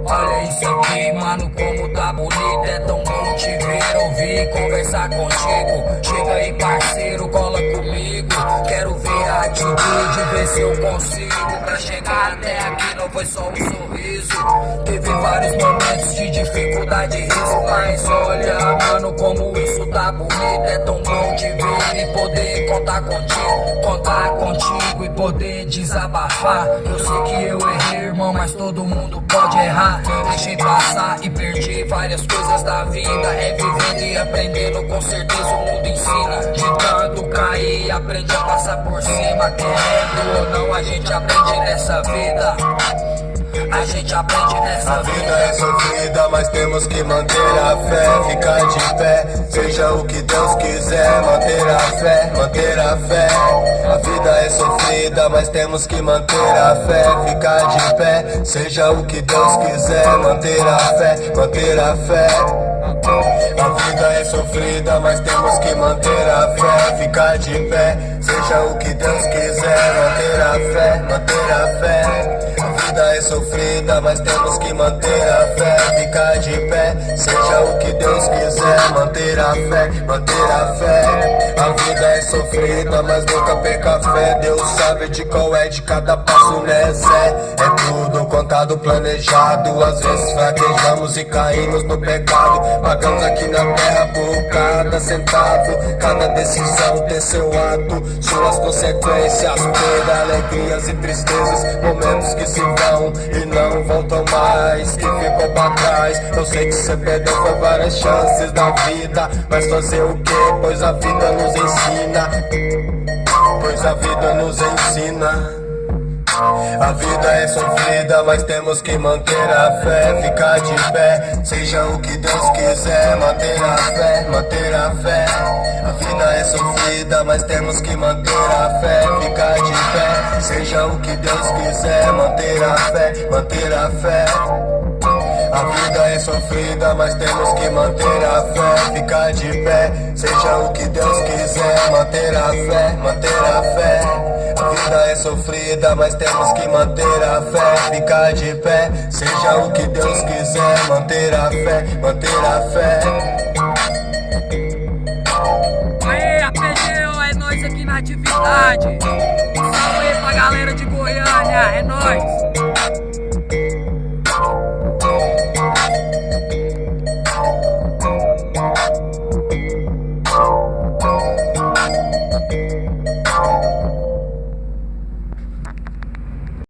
Olha isso aqui, mano, como tá bonito. É tão bom te ver, ouvir e conversar contigo. Chega aí, parceiro, cola comigo. Quero ver a atitude, ver se eu consigo. Pra chegar até aqui não foi só um sorriso. Teve vários momentos de dificuldade e risco, mas olha, mano, como isso tá bonito. É tão bom te ver e poder contar contigo. Contar contigo e poder desabafar. Eu sei que eu errei, irmão, mas todo mundo pode errar. Deixei passar e perdi várias coisas da vida. É vivendo e aprendendo, com certeza o mundo ensina. De tanto cair, aprende a passar por cima. Querendo ou não, a gente aprende nessa vida. A gente aprende nessa vida. A vida é sofrida, mas temos que manter a fé. Ficar de pé, seja o que Deus quiser. Manter a fé, manter a fé. A vida é sofrida, mas temos que manter a fé. Ficar de pé, seja o que Deus quiser. Manter a fé, manter a fé. A vida é sofrida, mas temos que manter a fé. Ficar de pé, seja o que Deus quiser. Manter a fé, manter a fé. A vida é sofrida, mas temos que manter a fé. Ficar de pé, seja o que Deus quiser. Manter a fé, manter a fé. A vida é sofrida, mas nunca perca a fé. Deus sabe de qual é de cada passo, né, Zé? É tudo contado, planejado. Às vezes fraquejamos e caímos no pecado. Pagamos aqui na terra por cada centavo. Cada decisão tem seu ato, suas consequências, perda, alegrias e tristezas. Momentos que se vão e não voltam mais, que ficou pra trás. Eu sei que cê perdeu foi várias chances da vida, mas fazer o que? Pois a vida nos ensina. Pois a vida nos ensina. A vida é sofrida, mas temos que manter a fé. Ficar de pé, seja o que Deus quiser. Manter a fé, manter a fé. A vida é sofrida, mas temos que manter a fé. Ficar de pé, seja o que Deus quiser. Manter a fé, manter a fé. A vida é sofrida, mas temos que manter a fé. Ficar de pé, seja o que Deus quiser. Manter a fé, manter a fé. A vida é sofrida, mas temos que manter a fé. Ficar de pé, seja o que Deus quiser. Manter a fé, manter a fé. Aê, APG, é nós aqui na atividade. Salve aí pra galera de Goiânia.